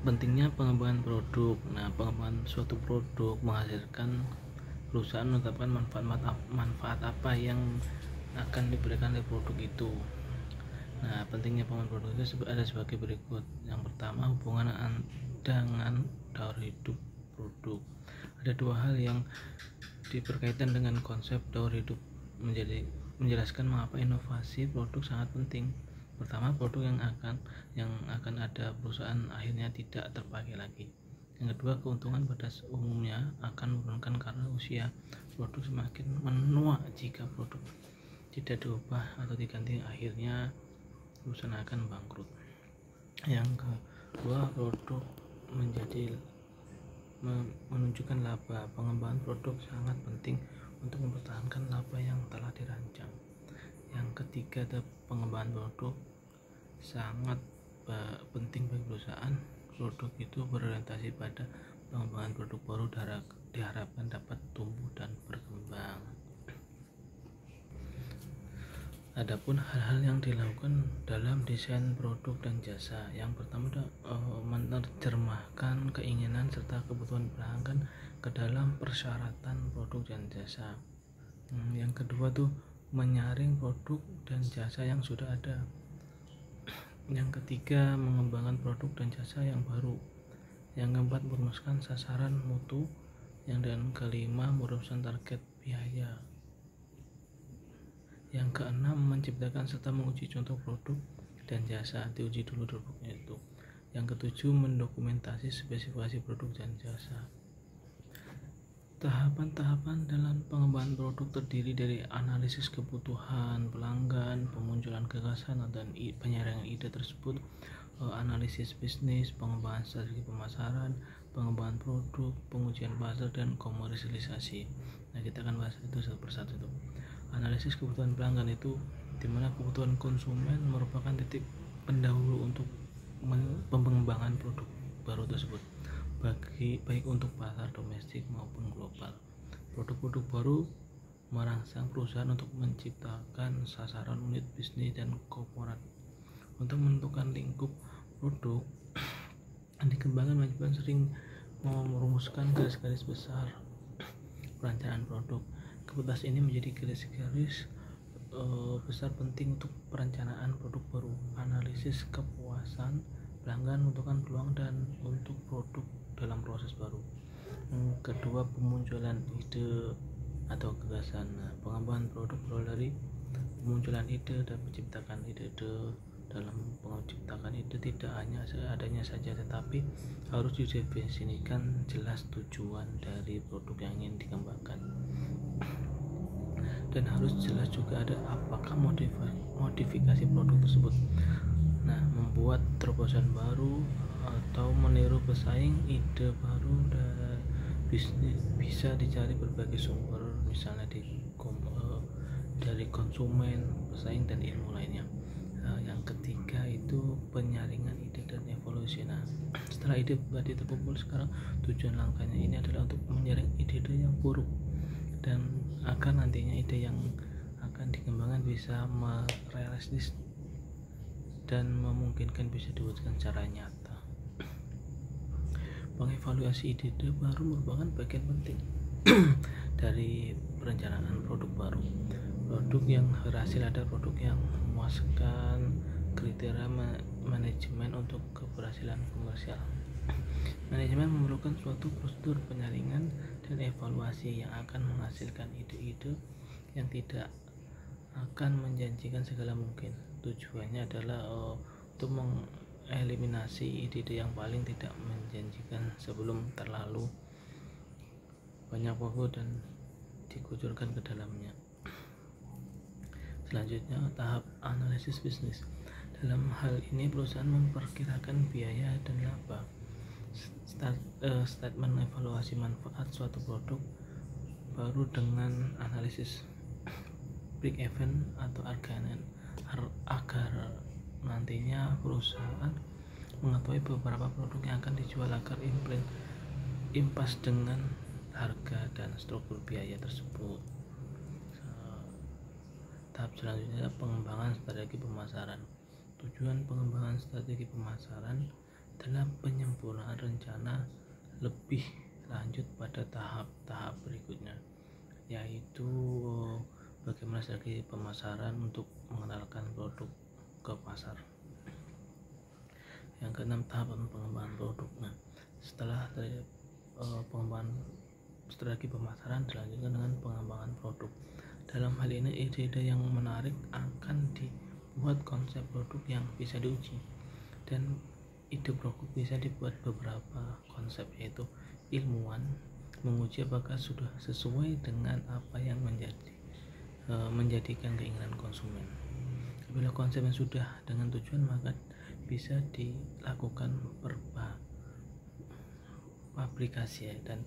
Pentingnya pengembangan produk. Nah, pengembangan suatu produk menghasilkan perusahaan menetapkan manfaat apa yang akan diberikan oleh produk itu. Nah, pentingnya pengembangan produk itu ada sebagai berikut. Yang pertama, hubungan dengan daur hidup produk. Ada dua hal yang diberkaitan dengan konsep daur hidup menjelaskan mengapa inovasi produk sangat penting. Pertama, produk yang akan ada perusahaan akhirnya tidak terpakai lagi. Yang kedua, keuntungan pada umumnya akan menurunkan karena usia produk semakin menua. Jika produk tidak diubah atau diganti, akhirnya perusahaan akan bangkrut. Yang kedua, produk menunjukkan laba. Pengembangan produk sangat penting untuk mempertahankan laba yang telah dirancang. Yang ketiga, pengembangan produk sangat penting bagi perusahaan. Produk itu berorientasi pada pengembangan produk baru diharapkan dapat tumbuh dan berkembang. Adapun hal-hal yang dilakukan dalam desain produk dan jasa, yang pertama menerjemahkan keinginan serta kebutuhan pelanggan ke dalam persyaratan produk dan jasa. Yang kedua menyaring produk dan jasa yang sudah ada. Yang ketiga, mengembangkan produk dan jasa yang baru. Yang keempat, merumuskan sasaran mutu. Dan kelima, merumuskan target biaya. Yang keenam, menciptakan serta menguji contoh produk dan jasa. Diuji dulu produknya itu. Yang ketujuh, mendokumentasi spesifikasi produk dan jasa. Tahapan-tahapan dalam pengembangan produk terdiri dari analisis kebutuhan pelanggan, pemunculan gagasan dan penyaringan ide tersebut, analisis bisnis, pengembangan strategi pemasaran, pengembangan produk, pengujian pasar, dan komersialisasi. Nah, kita akan bahas itu satu persatu. Analisis kebutuhan pelanggan itu dimana kebutuhan konsumen merupakan titik pendahulu untuk pengembangan produk baru tersebut, baik untuk pasar domestik maupun global. Produk-produk baru merangsang perusahaan untuk menciptakan sasaran unit bisnis dan korporat. Untuk menentukan lingkup produk dikembangkan, manajemen sering merumuskan garis-garis besar perencanaan produk. Keputusan ini menjadi garis-garis besar penting untuk perencanaan produk baru. Analisis kepuasan pelanggan, menentukan peluang dan untuk produk dalam proses baru. Kedua, pemunculan ide atau gagasan. Pengembangan produk berawal dari pemunculan ide dan menciptakan ide. Dalam menciptakan ide tidak hanya seadanya saja, tetapi harus didefinisikan jelas tujuan dari produk yang ingin dikembangkan, dan harus jelas juga ada apakah modifikasi produk tersebut. Nah, membuat terobosan baru atau meniru pesaing. Ide baru dan bisnis bisa dicari berbagai sumber, misalnya dari konsumen, pesaing, dan ilmu lainnya. Yang ketiga itu penyaringan ide dan evaluasi. Nah, setelah ide tadi terkumpul, sekarang tujuan langkahnya ini adalah untuk menyaring ide-ide yang buruk dan agar nantinya ide yang akan dikembangkan bisa merealistis dan memungkinkan bisa diwujudkan secara nyata. Pengevaluasi ide-ide baru merupakan bagian penting dari perencanaan produk baru. Produk yang berhasil adalah produk yang memuaskan kriteria manajemen untuk keberhasilan komersial. Manajemen memerlukan suatu prosedur penyaringan dan evaluasi yang akan menghasilkan ide-ide yang tidak akan menjanjikan segala mungkin. Tujuannya adalah untuk mengeliminasi ide-ide yang paling tidak menjanjikan sebelum terlalu banyak waktu dan dikucurkan ke dalamnya. Selanjutnya, tahap analisis bisnis. Dalam hal ini perusahaan memperkirakan biaya dan laba. Statement evaluasi manfaat suatu produk baru dengan analisis break even atau agar nantinya perusahaan mengetahui beberapa produk yang akan dijual agar impas dengan harga dan struktur biaya tersebut. Tahap selanjutnya, pengembangan strategi pemasaran. Tujuan pengembangan strategi pemasaran dalam penyempurnaan rencana lebih lanjut pada tahap-tahap berikutnya, yaitu bagaimana strategi pemasaran untuk mengenalkan produk ke pasar. Yang keenam, tahapan pengembangan produk. Nah, setelah pengembangan strategi pemasaran dilanjutkan dengan pengembangan produk. Dalam hal ini, ide-ide yang menarik akan dibuat konsep produk yang bisa diuji, dan ide produk bisa dibuat beberapa konsep, yaitu ilmuwan menguji apakah sudah sesuai dengan apa yang menjadikan keinginan konsumen. Bila konsepnya sudah dengan tujuan, maka bisa dilakukan aplikasi, dan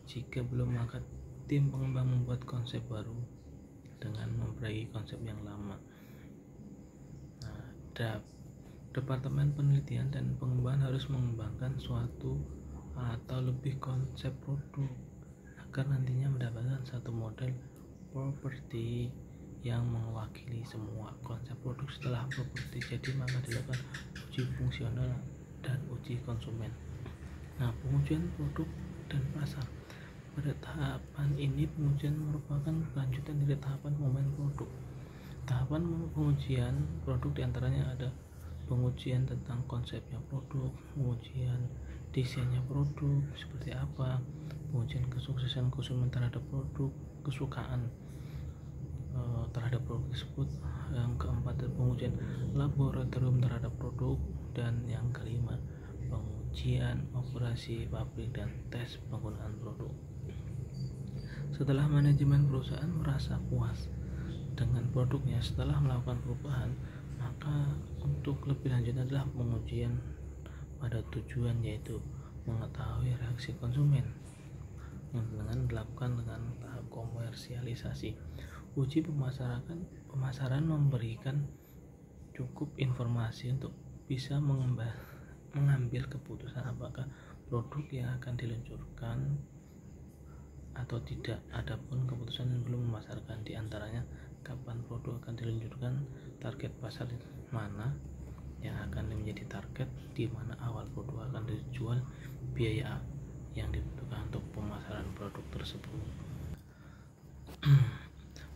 jika belum, maka tim pengembang membuat konsep baru dengan memperbaiki konsep yang lama. Nah, Departemen Penelitian dan Pengembangan harus mengembangkan suatu atau lebih konsep produk agar nantinya mendapatkan satu model properti yang mewakili semua konsep produk. Setelah properti jadi, maka dilakukan uji fungsional dan uji konsumen. Nah, pengujian produk dan pasar. Pada tahapan ini, pengujian merupakan kelanjutan dari tahapan pengembangan produk. Tahapan pengujian produk diantaranya ada pengujian tentang konsepnya produk, pengujian desainnya produk seperti apa, pengujian kesuksesan konsumen terhadap produk, kesukaan terhadap produk tersebut. Yang keempat, pengujian laboratorium terhadap produk. Dan yang kelima, pengujian operasi pabrik dan tes penggunaan produk. Setelah manajemen perusahaan merasa puas dengan produknya setelah melakukan perubahan, maka untuk lebih lanjut adalah pengujian pada tujuan, yaitu mengetahui reaksi konsumen yang dengan dilakukan dengan tahap komersialisasi. Uji pemasaran memberikan cukup informasi untuk bisa mengambil keputusan apakah produk yang akan diluncurkan atau tidak. Adapun keputusan yang belum memasarkan, diantaranya kapan produk akan diluncurkan, target pasar mana yang akan menjadi target, di mana awal produk akan dijual, biaya yang dibutuhkan untuk pemasaran produk tersebut.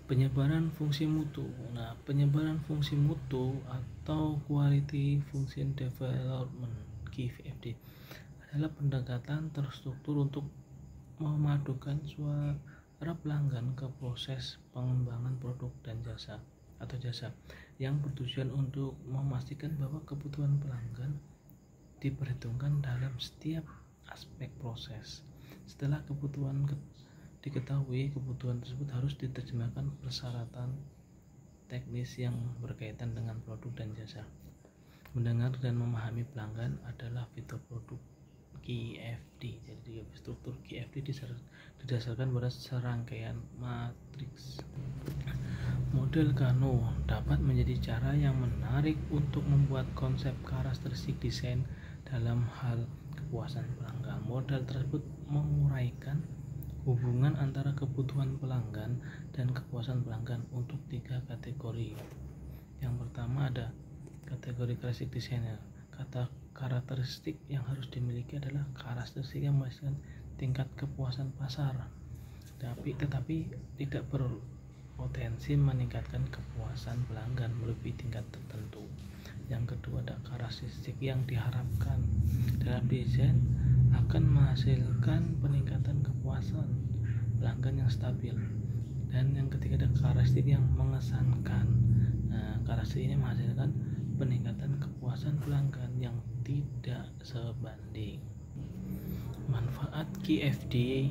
Penyebaran fungsi mutu. Nah, penyebaran fungsi mutu atau Quality Function Development QFD adalah pendekatan terstruktur untuk memadukan suara pelanggan ke proses pengembangan produk dan jasa yang bertujuan untuk memastikan bahwa kebutuhan pelanggan diperhitungkan dalam setiap aspek proses. Setelah kebutuhan diketahui, kebutuhan tersebut harus diterjemahkan persyaratan teknis yang berkaitan dengan produk dan jasa. Mendengar dan memahami pelanggan adalah fitur produk QFD. Jadi struktur QFD didasarkan pada serangkaian matriks. Model Kano dapat menjadi cara yang menarik untuk membuat konsep karakteristik desain dalam hal kepuasan pelanggan. Model tersebut menguraikan hubungan antara kebutuhan pelanggan dan kepuasan pelanggan untuk 3 kategori. Yang pertama ada kategori karakteristik desainer. Kata karakteristik yang harus dimiliki adalah karakteristik yang menghasilkan tingkat kepuasan pasar, tetapi tidak berpotensi meningkatkan kepuasan pelanggan melebihi tingkat tertentu. Yang kedua ada karakteristik yang diharapkan dalam desain akan menghasilkan peningkatan kepuasan pelanggan yang stabil. Dan yang ketiga ada karakteristik yang mengesankan. Nah, karakteristik ini menghasilkan peningkatan kepuasan pelanggan yang tidak sebanding. Manfaat QFD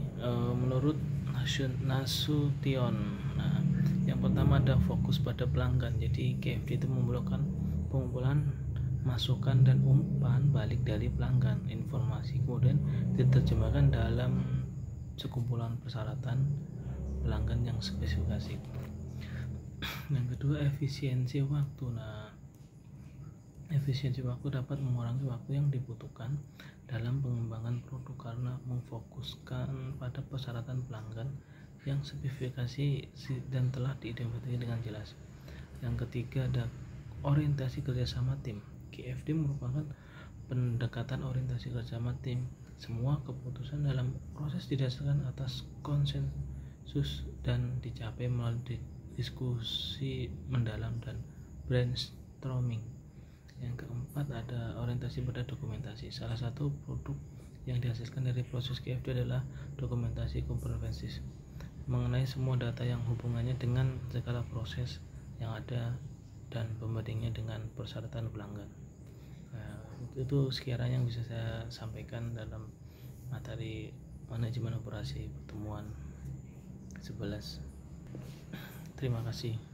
menurut Nasution. Nah, yang pertama ada fokus pada pelanggan. Jadi QFD itu memerlukan pengumpulan masukan dan umpan balik dari pelanggan. Informasi kemudian diterjemahkan dalam sekumpulan persyaratan pelanggan yang spesifikasi. Yang kedua, efisiensi waktu. Nah, efisiensi waktu dapat mengurangi waktu yang dibutuhkan dalam pengembangan produk karena memfokuskan pada persyaratan pelanggan yang spesifikasi dan telah diidentifikasi dengan jelas. Yang ketiga ada orientasi kerjasama tim. QFD merupakan pendekatan orientasi kerjasama tim. Semua keputusan dalam proses didasarkan atas konsensus dan dicapai melalui diskusi mendalam dan brainstorming. Yang keempat ada orientasi pada dokumentasi. Salah satu produk yang dihasilkan dari proses KFD adalah dokumentasi komprehensif mengenai semua data yang hubungannya dengan segala proses yang ada dan pembandingnya dengan persyaratan pelanggan. Nah, itu sekiranya yang bisa saya sampaikan dalam materi manajemen operasi pertemuan 11. Terima kasih.